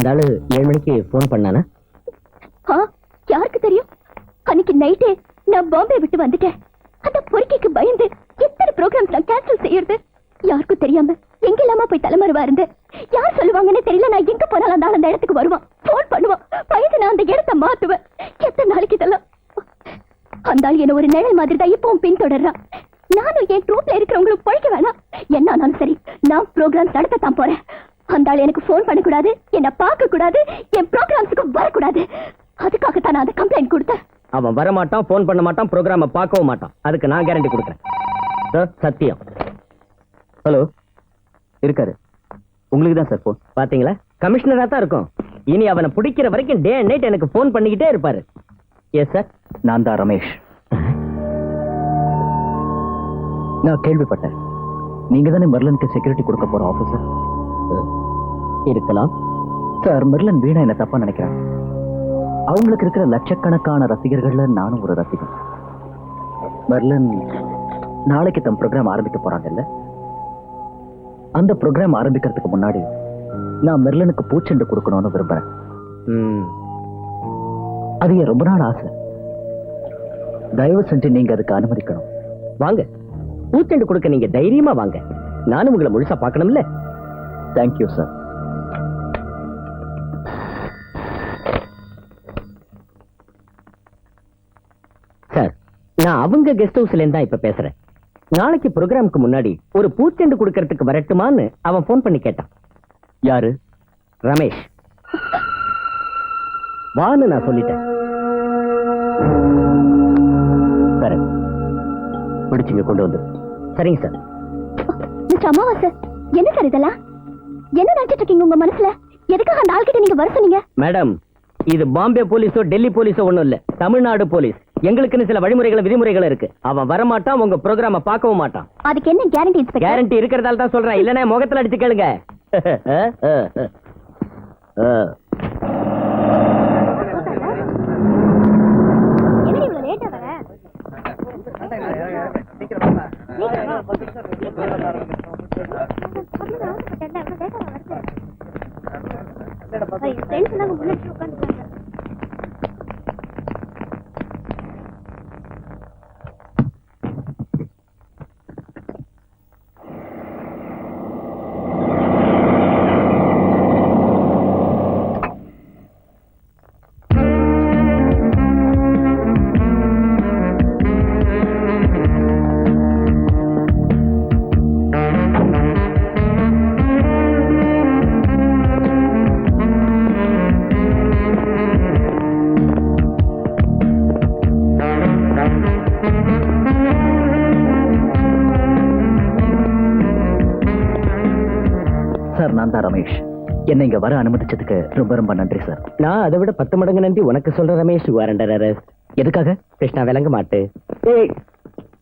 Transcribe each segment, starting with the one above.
அந்த ஆளு 7 மணிக்கு போன் பண்ணானா? யாருக்கு தெரியும்? அன்னைக்கு நைட்டே நான் பாம்பே விட்டு வந்துட்டேன். அந்த பொறுக்கிக்கு பயந்து எத்தனை ப்ரோக்ராம்ஸ் நான் கேன்சல் செய்யறது யாருக்கும் தெரியாம எங்கெல்லாமா போய் தலைமறைவா இருந்து யார் சொல்லுவாங்கன்னு தெரியல. நான் எங்க போனாலும் அந்த அந்த இடத்துக்கு வருவான், போன் பண்ணுவான். பயந்து நான் அந்த இடத்தை மாத்துவேன். எத்தனை நாளைக்கு இதெல்லாம்? அந்த ஆள் என்ன ஒரு நிழல் மாதிரி தான் இப்பவும் பின்தொடர்றான். நானும் என் ட்ரூப்ல இருக்கிறவங்களுக்கு பழைக்க வேணாம். என்ன ஆனாலும் சரி, நான் ப்ரோக்ராம்ஸ் நடத்தத்தான் போறேன். அந்த ஆள் எனக்கு போன் பண்ணக்கூடாது, என்ன பார்க்க கூடாது, என் ப்ரோக்ராம்ஸுக்கு வரக்கூடாது. அதுக்காகத்தான் நான் அந்த கம்ப்ளைண்ட் கொடுத்தேன். அவன் வரமாட்டான், போன் பண்ண மாட்டான், ப்ரோக்ராம பார்க்கவும் மாட்டான். அதுக்கு நான் கேரண்டி கொடுக்குறேன். சார், சத்தியம். ஹலோ, இருக்காரு. உங்களுக்கு தான் சார் போன். பாத்தீங்களா, கமிஷனரா தான் இருக்கும். இனி அவனை பிடிக்கிற வரைக்கும் டே அண்ட் நைட் எனக்கு போன் பண்ணிக்கிட்டே இருப்பாரு. Yes sir. நான் தான் ரமேஷ். நான் கேள்விப்பட்டேன், நீங்க தானே மெர்லனுக்கு செக்யூரிட்டி கொடுக்க போற ஆபீசர். இருக்கலாம் சார். மெர்லன் வீணா என்ன தப்பா நினைக்கிறேன். அவங்களுக்கு இருக்கிற லட்சக்கணக்கான ரசிகர்கள்ல நானும் ஒரு ரசிகன். மெர்லன் நாளைக்கு தம் ப்ரோக்ராம் ஆரம்பிக்க போறாங்கல்ல, அந்த ப்ரோக்ராம் ஆரம்பிக்கிறதுக்கு முன்னாடி நான் மெர்லனுக்கு பூச்செண்டு கொடுக்கணும்னு விரும்புறேன். அது என் ரொம்ப நாள் ஆசை. தயவு செஞ்சு நீங்க அதுக்கு அனுமதிக்கணும். வாங்க, பூச்செண்டு கொடுக்க நீங்க தைரியமா வாங்க. நானும் உங்களை முழுசா பார்க்கணும்ல. Thank you sir. சார், நான் அவங்க கெஸ்ட் ஹவுஸ்ல இருந்தா இப்ப பேசுறேன். நாளைக்கு ப்ரோக்ராமுக்கு முன்னாடி ஒரு பூச்செண்டு கொடுக்கறதுக்கு வரட்டுமான்னு அவன் போன் பண்ணி கேட்டான். யாரு? ரமேஷ். வான்னு நான் சொல்லிட்டேன். சார், பிடிச்சிங்க கொண்டு வந்து. சரிங்க சார். மிஸ்டர் அமாவாசை, என்ன சார் இதெல்லாம்? என்ன நினைச்சிட்டு இருக்கீங்க உங்க மனசுல? எதுக்காக அந்த ஆள்கிட்ட நீங்க வர சொன்னீங்க? மேடம், இது பாம்பே போலீஸோ டெல்லி போலீஸோ ஒண்ணும் இல்ல, தமிழ்நாடு போலீஸ். எங்களுக்குன்னு சில வழிமுறைகள் விதிமுறைகள் இருக்கு. அவன் வரமாட்டான், உங்க ப்ரோக்ராம பார்க்கவும் மாட்டான். அதுக்கு என்ன கேரண்டி இன்ஸ்பெக்டர்? கேரண்டி இருக்கிறதால தான் சொல்றேன், இல்லன்னா முகத்துல அடிச்சு கேளுங்க. நான் தான் ரமேஷ். என்ன இங்க வர அனுமதிச்சதுக்கு ரொம்ப ரொம்ப நன்றி சார். நான் அதை விட 10 மடங்கு நன்றி உனக்கு சொல்ற ரமேஷ். எதுக்காக? கிருஷ்ணா விளங்க மாட்டு.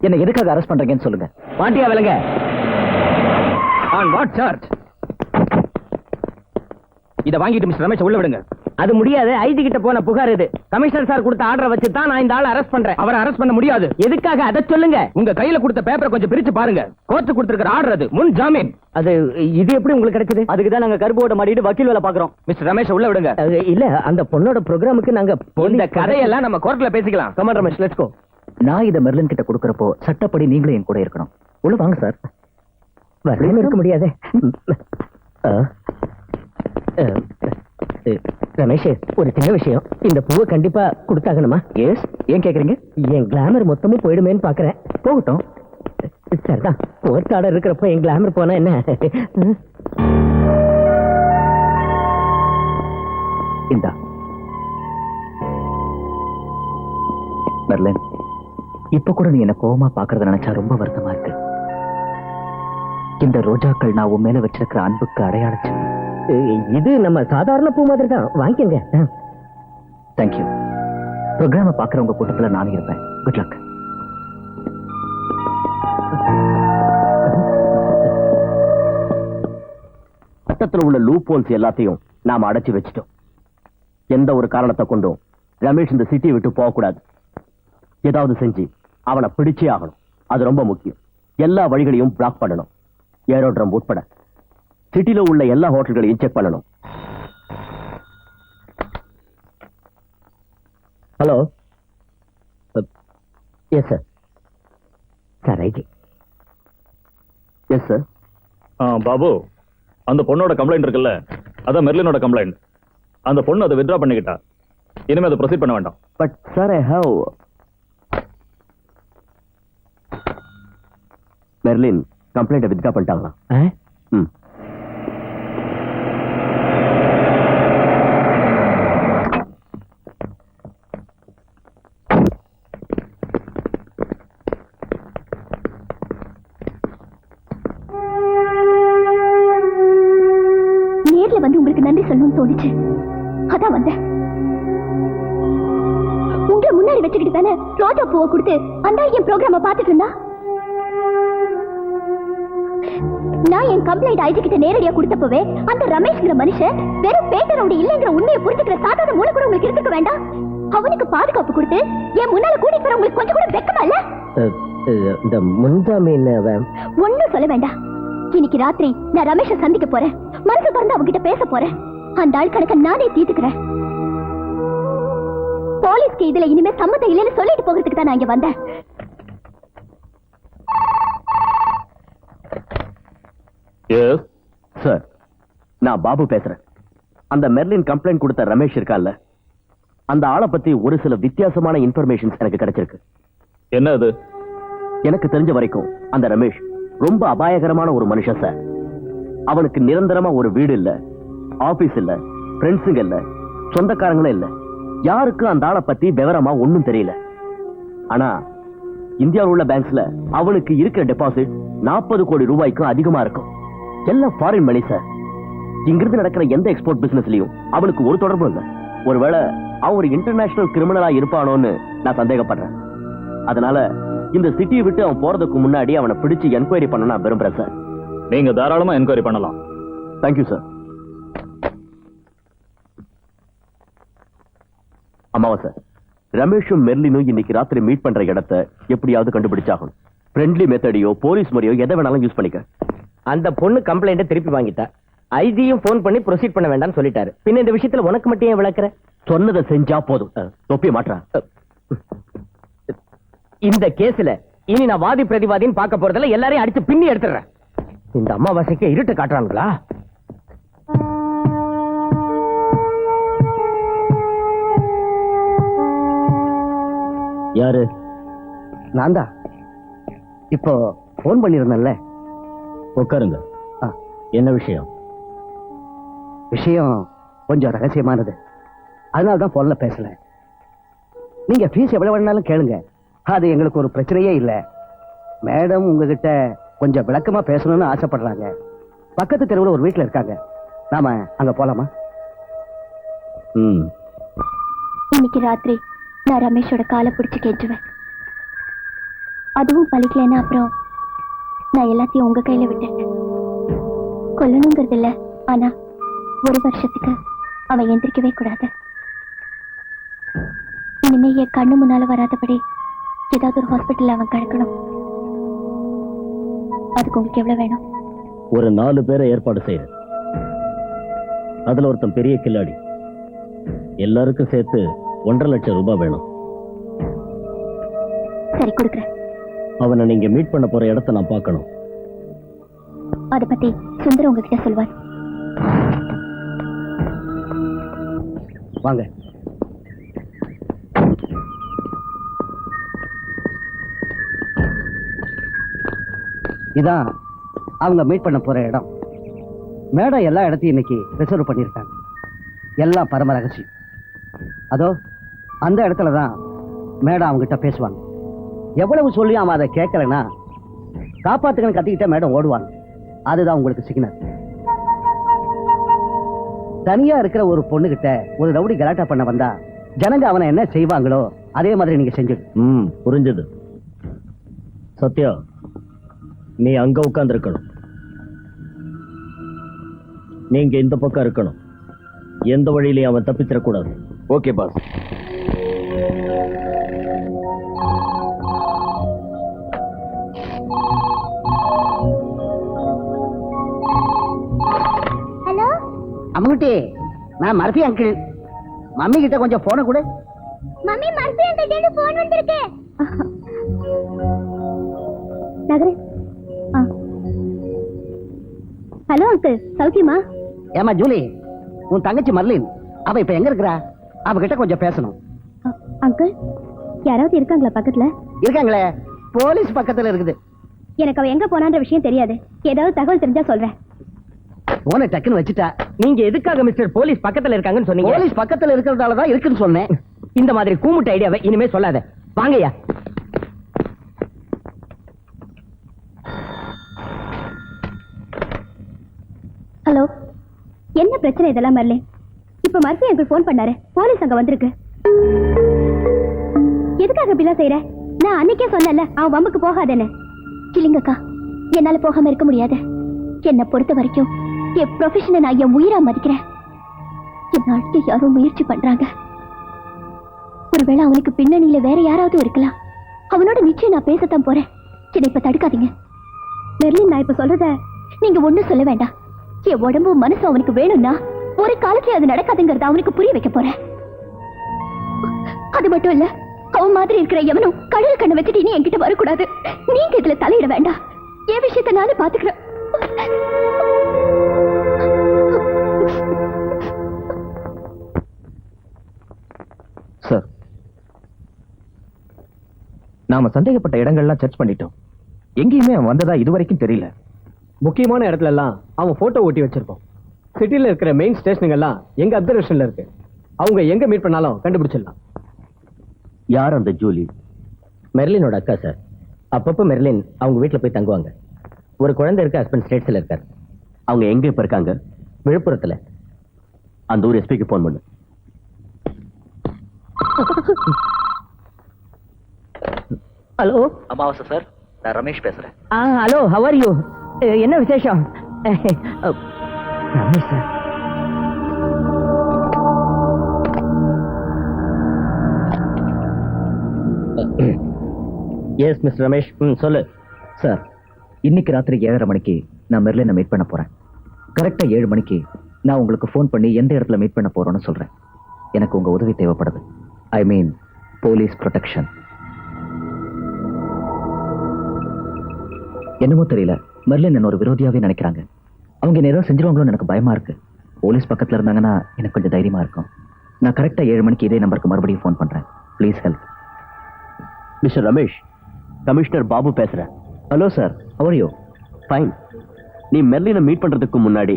என்ன எதுக்காக அரெஸ்ட் பண்றீங்கன்னு சொல்லுங்க. மாட்டியா விளங்க? On what charge? இத வாங்கிட்டு மிஸ்டர் ரமேஷ் உள்ள விடுங்க. அது முடியாது. ஐஜி கிட்ட போன புகார் இது. கமிஷனர் சார் கொடுத்த ஆர்டரை வச்சு தான் நான் இந்த ஆளை அரெஸ்ட் பண்றேன். அவரை அரெஸ்ட் பண்ண முடியாது. எதுக்காக அதை சொல்லுங்க. உங்க கையில கொடுத்த பேப்பரை கொஞ்சம் பிரிச்சு பாருங்க. கோர்ட் கொடுத்திருக்கிற ஆர்டர் அது. முன் ஜாமீன். அது இது எப்படி உங்களுக்கு கிடைச்சது? அதுக்கு தான் நாங்க கருப்போட மாட்டிட்டு வக்கீல் வேலை பாக்குறோம். மிஸ்டர் ரமேஷ் உள்ள விடுங்க. இல்ல, அந்த பொண்ணோட ப்ரோக்ராமுக்கு நாங்க இந்த கதையெல்லாம் நம்ம கோர்ட்ல பேசிக்கலாம். Come on Ramesh, let's go. நான் இத மெர்லின் கிட்ட கொடுக்கறப்போ சட்டப்படி நீங்களும் என் கூட இருக்கணும். உள்ள வாங்க சார். வரல இருக்க முடியாதே. ரமேஷ், ஒரு சின்ன விஷயம். இந்த பூவை கண்டிப்பா கொடுத்தாகணுமா? எஸ். ஏன் கேக்குறீங்க? என் கிளாமர் மொத்தமும் போயிடுமேன்னு பாக்குறேன். போகட்டும். சரிதான், கோர்ட் ஆர்டர் இருக்கிறப்போ என் கிளாமர் போனா என்ன? இந்தா மெர்லின், இப்ப கூட நீ என்ன கோவமா பாக்குறத நினைச்சா ரொம்ப வருத்தமா இருக்கு. இந்த ரோஜாக்கள் நான் உன் மேல வச்சிருக்கிற அன்புக்கு அடையாளச்சு. இது நம்ம சாதாரண பூ மாதிரி தான், வாங்கிக்கங்க. தேங்க்யூ. ப்ரோக்ராம பாக்குறவங்க கூட்டத்துல நானும் இருப்பேன். Good luck. சட்டத்தில் உள்ள லூப் ஹோல்ஸ் எல்லாத்தையும் நாம அடைச்சு வச்சிட்டோம். எந்த ஒரு காரணத்தை கொண்டும் ரமேஷ் இந்த சிட்டியை விட்டு போகக்கூடாது. ஏதாவது செஞ்சு அவனை பிடிச்சே ஆகணும். அது ரொம்ப முக்கியம். எல்லா வழிகளையும் பிளாக் பண்ணணும். ஏரோட்ரம் உட்பட சிட்டில உள்ள எல்லா ஹோட்டல்களையும் செக் பண்ணணும். Hello yes sir sir right yes sir Babu, அந்த பொண்ணோட கம்ப்ளைண்ட் இருக்குல்ல, அதான் மெர்லினோட கம்ப்ளைண்ட். அந்த பொண்ணு அதை வித்ட்ரா பண்ணிக்கிட்டா. இனிமே அதை ப்ரொசீட் பண்ண வேண்டாம். But sir I have Merlin complaint withdraw பண்ணிட்டாங்களா? ம் வந்து உங்களுக்கு நன்றி சொல்லணும்னு தோணுச்சு, அதான் வந்தேன். உங்களை முன்னாடி வச்சுக்கிட்டு தானே ரோஜா பூவை கொடுத்து அந்த என் ப்ரோக்ராம பார்த்துட்டு இருந்தா. நான் என் கம்ப்ளைண்ட் ஐஜி கிட்ட நேரடியா கொடுத்தப்பவே அந்த ரமேஷ்ங்கிற மனுஷன் வெறும் பேட்டரோட இல்லைங்கிற உண்மையை புரிஞ்சுக்கிற சாதாரண மூளை கூட உங்களுக்கு இருக்க வேண்டாம். அவனுக்கு பாதுகாப்பு கொடுத்து என் முன்னால கூட்டிட்டு வர உங்களுக்கு கொஞ்சம் கூட வெக்கமா இல்ல? இந்த முன்ஜாமீன் ஒண்ணும் சொல்ல வேண்டாம். இன்னைக்கு ராத்திரி நான் ரமேஷை சந்திக்க போறேன். மனசு திறந்து அவங்க கிட்ட பேச போறேன். அந்த ஆள் கணக்க நானே தீர்த்துக்கிறேன். போலீஸ்க்கு இதுல இனிமே சம்மதம் இல்லைன்னு சொல்லிட்டு போகிறதுக்கு தான் நான் இங்க வந்தேன். எஸ் சார், நான் பாபு பேசுறேன். அந்த மெர்லின் கம்ப்ளைண்ட் கொடுத்த ரமேஷ் இருக்கான்ல, அந்த ஆளை பத்தி ஒரு சில வித்தியாசமான இன்ஃபர்மேஷன்ஸ் எனக்கு கிடைச்சிருக்கு. என்ன அது? எனக்கு தெரிஞ்ச வரைக்கும் அந்த ரமேஷ் ரொம்ப அபாயகரமான ஒரு மனுஷன் சார். அவனுக்கு நிரந்தரமா ஒரு வீடு இல்ல, ஆபீஸ் இல்ல, ஃப்ரெண்ட்ஸுங்க இல்ல, சொந்தக்காரங்களும் இல்ல. யாருக்கும் அந்த ஆளை பத்தி விவரமா ஒண்ணும் தெரியல. ஆனா இந்தியாவில் உள்ள பேங்க்ஸ்ல அவனுக்கு இருக்கிற டெபாசிட் 40 கோடி ரூபாய்க்கும் அதிகமா இருக்கும். எல்லாம் ஃபாரின் மணி சார். இங்கிருந்து நடக்கிற எந்த எக்ஸ்போர்ட் பிசினஸ்லயும் அவனுக்கு ஒரு தொடர்பும் இல்ல. ஒருவேளை அவன் ஒரு இன்டர்நேஷனல் கிரிமினலா இருப்பானோன்னு நான் சந்தேகப்படுறேன். அதனால இந்த சிட்டியை விட்டு அவன் போறதுக்கு முன்னாடி அவனை பிடிச்சு என்கொயரி பண்ண நான் விரும்புறேன் சார். நீங்க தாராளமா என்கொயரி பண்ணலாம். Thank you sir. அம்மாவா சார், ரமேஷும் மெர்லினும் இன்னைக்கு ராத்திரி மீட் பண்ற இடத்தை எப்படியாவது கண்டுபிடிச்சாகணும். ஃப்ரெண்ட்லி மெத்தடியோ போலீஸ் முறையோ எதை வேணாலும் யூஸ் பண்ணிக்க. அந்த பொண்ணு கம்ப்ளைண்ட திருப்பி வாங்கிட்டா. ஐஜியும் போன் பண்ணி ப்ரொசீட் பண்ண வேண்டாம்னு சொல்லிட்டாரு. பின்ன இந்த விஷயத்துல உனக்கு மட்டும் ஏன் விளக்குற? சொன்னதை செஞ்சா போதும். தொப்பிய மாற்றா. இந்த கேஸ்ல இனி நான் வாதி பிரதிவாதின்னு பார்க்க போறதுல எல்லாரையும் அடிச்சு பின்னி எடுத்துறேன். இந்த அம்மாவாசைக்கு இருட்டு காட்டுறாங்களா? யாரு? நான் தான். இப்போ போன் பண்ணிருந்தேன்ல. உட்காருங்க. என்ன விஷயம்? விஷயம் கொஞ்சம் ரகசியமானது. அதனால தான் போன்ல பேசல. நீங்க ஃபீஸ் எவ்வளவு வேணாலும் கேளுங்க, அது எங்களுக்கு ஒரு பிரச்சனையே இல்லை. மேடம் உங்ககிட்ட கொஞ்சம் விளக்கமா பேசணும்னு ஆசைப்படுறாங்க. பக்கத்து தெருவில் ஒரு வீட்டுல இருக்காங்க. நாம அங்க போலாமா? இன்னைக்கு ராத்திரி நான் ரமேஷோட காலை பிடிச்சு கேட்டுவேன். அதுவும் பழிக்கலன்னா அப்புறம் நான் எல்லாத்தையும் உங்க கையில விட்டேன். கொல்லணுங்கிறது இல்ல, ஆனா ஒரு வருஷத்துக்கு அவன் எந்திரிக்கவே கூடாது. இனிமே என் கண்ணு முன்னால வராதபடி ஏதாவது ஒரு ஹாஸ்பிட்டல் அவன் கிடக்கணும். அதுக்கு உங்களுக்கு எவ்வளவு வேணும்? ஒரு 4 பேரை ஏற்பாடு செய்யற. அதுல ஒருத்தன் பெரிய கில்லாடி. எல்லாருக்கும் சேர்த்து 1.5 லட்சம் ரூபாய் வேணும். சரி, கொடுக்குறேன். அவனை நீங்க மீட் பண்ண போற இடத்தை நான் பார்க்கணும். அதை பத்தி சுந்தரம் உங்ககிட்ட சொல்வார். வாங்க. இதான் அவங்க மீட் பண்ண போற இடம். மேடம் எல்லா இடத்தையும் இன்னைக்கு ரிசர்வ் பண்ணியிருக்காங்க. எல்லாம் பரம ரகசியம். அதோ அந்த இடத்துல தான் மேடம் அவங்ககிட்ட பேசுவாங்க. எவ்வளவு சொல்லி அவன் அதை கேட்கலன்னா காப்பாத்துக்கன்னு கத்திக்கிட்ட மேடம் ஓடுவாங்க. அதுதான் உங்களுக்கு சிக்னல். தனியா இருக்கிற ஒரு பொண்ணுகிட்ட ஒரு ரவுடி கலாட்டா பண்ண வந்தா ஜனங்க அவனை என்ன செய்வாங்களோ அதே மாதிரி நீங்க செஞ்சிடு. புரிஞ்சது. சத்யா, நீ அங்க உட்கார்ந்து இருக்கணும். நீங்க இந்த பக்கம் இருக்கணும். எந்த வழியிலையும் அவன் தப்பிச்சிடக்கூடாது. Okay boss. ஹலோ அம்முட்டி, நான் மர்ஃபி அங்கிள். மம்மி கிட்ட கொஞ்சம் போன கூட. மம்மி மர்சி அந்த கிட்ட போன் வந்திருக்கு. நகரே. ஹலோ அங்கிள், சௌக்கியமா? ஏமா ஜூலி, உன் தங்கச்சி மர்லின் அவ இப்ப எங்க இருக்கறா? அவகிட்ட கொஞ்சம் பேசணும். அங்கிள், யாராவது இருக்காங்களா பக்கத்துல? இருக்காங்களே, போலீஸ் பக்கத்துல இருக்குது. எனக்கு அவ எங்க போனான்ற விஷயம் தெரியாது. ஏதாவது தகவல் தெரிஞ்சா சொல்றேன். போன டக்குன்னு வச்சுட்டா. நீங்க எதுக்காக மிஸ்டர் போலீஸ் பக்கத்துல இருக்காங்கன்னு சொன்னீங்க? போலீஸ் பக்கத்துல இருக்கிறதால தான் இருக்குன்னு சொன்னேன். இந்த மாதிரி கூமுட்ட ஐடியாவை இனிமே சொல்லாத. வாங்கய்யா. ஹலோ, என்ன பிரச்சனை இதெல்லாம் மர்லே? இப்ப மர்சி அங்கிள் போன் பண்ணாரு. போலீஸ் அங்க வந்திருக்கு. எதுக்காக இப்படிலாம் செய்யற? நான் அன்னைக்கே சொன்னேன்ல, அவன் வம்புக்கு போகாதேன்னு. இல்லைங்கக்கா, என்னால போகாம இருக்க முடியாது. என்னை பொறுத்த வரைக்கும் என் ப்ரொஃபஷனை நான் என் உயிரா மதிக்கிறேன். என்ன அழுத்த யாரோ முயற்சி பண்றாங்க. ஒருவேளை அவனுக்கு பின்னணியில வேற யாராவது இருக்கலாம். அவனோட நிச்சயம் நான் பேசத்தான் போறேன். என்னை இப்ப தடுக்காதீங்க. மெர்லின், நான் இப்ப சொல்றத நீங்க ஒண்ணும் சொல்ல வேண்டாம். என் உடம்பு மனசு அவனுக்கு வேணும்னா ஒரு காலத்துல அது நடக்காதுங்கிறத அவனுக்கு புரிய வைக்க போறேன். அது மட்டும் இல்ல, அவன் மாதிரி இருக்கிற எவனும் கடல் கண்ணை வச்சுட்டு இனி என்கிட்ட வரக்கூடாது. நீங்க இதுல தலையிட வேண்டாம். என் விஷயத்தை நானே பாத்துக்கிறேன். சார், நாம சந்தேகப்பட்ட இடங்கள்லாம் சர்ச் பண்ணிட்டோம். எங்கேயுமே அவன் வந்ததா இதுவரைக்கும் தெரியல. முக்கியமான இடத்துல எல்லாம் அவன் போட்டோ ஒட்டி வச்சிருப்போம். சிட்டில இருக்கிற மெயின் ஸ்டேஷனுங்க எல்லாம் எங்க அப்சர்வேஷன்ல இருக்கு. அவங்க எங்க மீட் பண்ணாலும் கண்டுபிடிச்சிடலாம். யார் அந்த ஜூலி? மெர்லினோட அக்கா சார். அப்பப்ப மெர்லின் அவங்க வீட்டுல போய் தங்குவாங்க. ஒரு குழந்தை இருக்கு, ஹஸ்பண்ட் ஸ்டேட்ஸ்ல இருக்காரு. அவங்க எங்க இப்ப இருக்காங்க? விழுப்புரத்துல. அந்த ஊர் எஸ்பிக்கு போன் பண்ணு. ஹலோ அமாவாசை சார், நான் ரமேஷ் பேசுறேன். Hello, have are you? என்ன விசேஷம்? Ramesh sir. S mister Ramesh, சொல்லு. சார், இன்னைக்கு ராத்திரி 7:30 மணிக்கு நான் மெர்லினை மீட் பண்ண போறேன். கரெக்டா 7 மணிக்கு நான் உங்களுக்கு ஃபோன் பண்ணி எந்த இடத்துல மீட் பண்ண போறோம்னு சொல்றேன். எனக்கு உங்க உதவி தேவைப்படுது. ஐ மீன் போலீஸ் ப்ரொடெக்ஷன். என்னமோ தெரியல, மெர்லின் என்ன ஒரு விரோதியாவே நினைக்கிறாங்க. அவங்க என்ன ஏதோ செஞ்சிருவாங்களோன்னு எனக்கு பயமா இருக்கு. போலீஸ் பக்கத்துல இருந்தாங்கன்னா எனக்கு கொஞ்சம் தைரியமா இருக்கும். நான் கரெக்டா 7 மணிக்கு இதே நம்பருக்கு மறுபடியும் ஃபோன் பண்றேன். Please help. Mister Ramesh, commissioner Babu பேசுறேன். Hello sir, how are you? Fine. நீ மெர்லினை மீட் பண்றதுக்கு முன்னாடி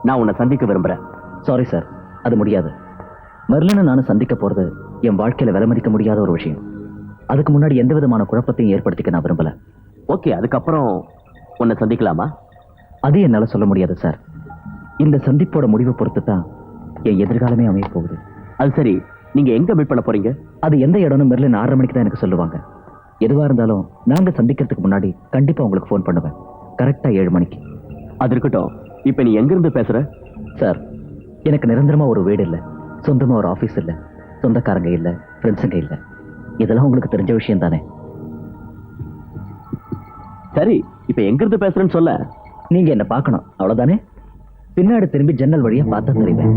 நான் உன்னை சந்திக்க விரும்புறேன். சாரி சார், அது முடியாது. மெர்லினை நானும் சந்திக்க போறது என் வாழ்க்கையில விலை மதிக்க முடியாத ஒரு விஷயம். அதுக்கு முன்னாடி எந்த விதமான குழப்பத்தையும் ஏற்படுத்திக்க நான் விரும்பல. ஓகே, அதுக்கப்புறம் உன்னை சந்திக்கலாமா? அது என்னால சொல்ல முடியாது சார். இந்த சந்திப்போட முடிவை பொறுத்து தான் என் எதிர்காலமே அமைய போகுது. அது சரி, நீங்க எங்க மீட் பண்ண போறீங்க? அது எந்த இடம்னு மெர்லின் 6:30 மணிக்கு தான் எனக்கு சொல்லுவாங்க. எதுவா இருந்தாலும் நாங்க சந்திக்கிறதுக்கு முன்னாடி கண்டிப்பா உங்களுக்கு ஃபோன் பண்ணுவேன். கரெக்டா 7 மணிக்கு. அது இருக்கட்டும், இப்ப நீ எங்க இருந்து பேசுற? சார், எனக்கு நிரந்தரமா ஒரு வீடு இல்ல, சொந்தமா ஒரு ஆபீஸ் இல்ல, சொந்தக்காரங்க இல்ல, ஃப்ரெண்ட்ஸுங்க இல்ல. இதெல்லாம் உங்களுக்கு தெரிஞ்ச விஷயம் தானே? சரி, இப்ப எங்க இருந்து பேசுறேன்னு சொல்ல. நீங்க என்ன பார்க்கணும், அவ்வளவுதானே? பின்னாடி திரும்பி ஜன்னல் வழியா பார்த்தா தெரியுவேன்.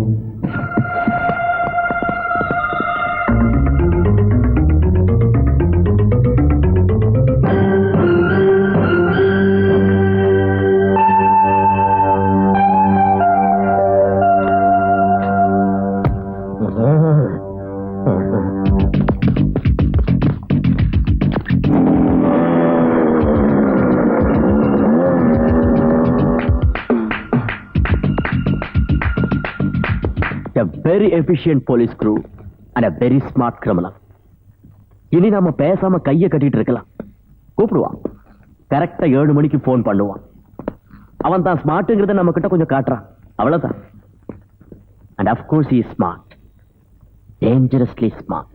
A very efficient police crew and a very smart criminal. இனி நாம பேசாம கைய கட்டிட்டு இருக்கலாம். கூப்பிடுவான், கரெக்டா 7 மணிக்கு போன் பண்ணுவான். அவன் தான் ஸ்மார்ட்ங்கிறத நம்ம கிட்ட கொஞ்சம் காட்டுறான், அவ்வளவுதான். And of course he is smart, dangerously smart.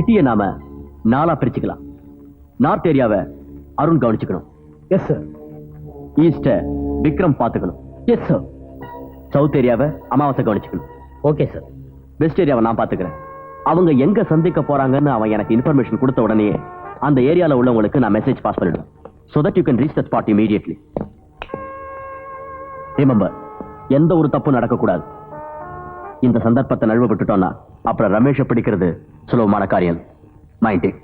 சிட்டியை நாம நாலா பிரிச்சுக்கலாம். நார்த் ஏரியாவை அருண் கவனிச்சுக்கணும். Yes sir. ஈஸ்ட விக்ரம் பாத்துக்கணும். Yes sir. சவுத் ஏரியாவை அமாவாசை கவனிச்சுக்கணும். Okay sir. வெஸ்ட் ஏரியாவை நான் பாத்துக்கிறேன். அவங்க எங்க சந்திக்க போறாங்கன்னு அவன் எனக்கு இன்ஃபர்மேஷன் கொடுத்த உடனே அந்த ஏரியால உள்ளவங்களுக்கு நான் மெசேஜ் பாஸ் பண்ணிடுவேன். so that you can reach the spot immediately. remember, எந்த ஒரு தப்பு நடக்க கூடாது. இந்த சந்தர்ப்பத்தை நழுவ விட்டுட்டோம்னா அப்புறம் ரமேஷை பிடிக்கிறது சுலபமான காரியம். மைண்ட்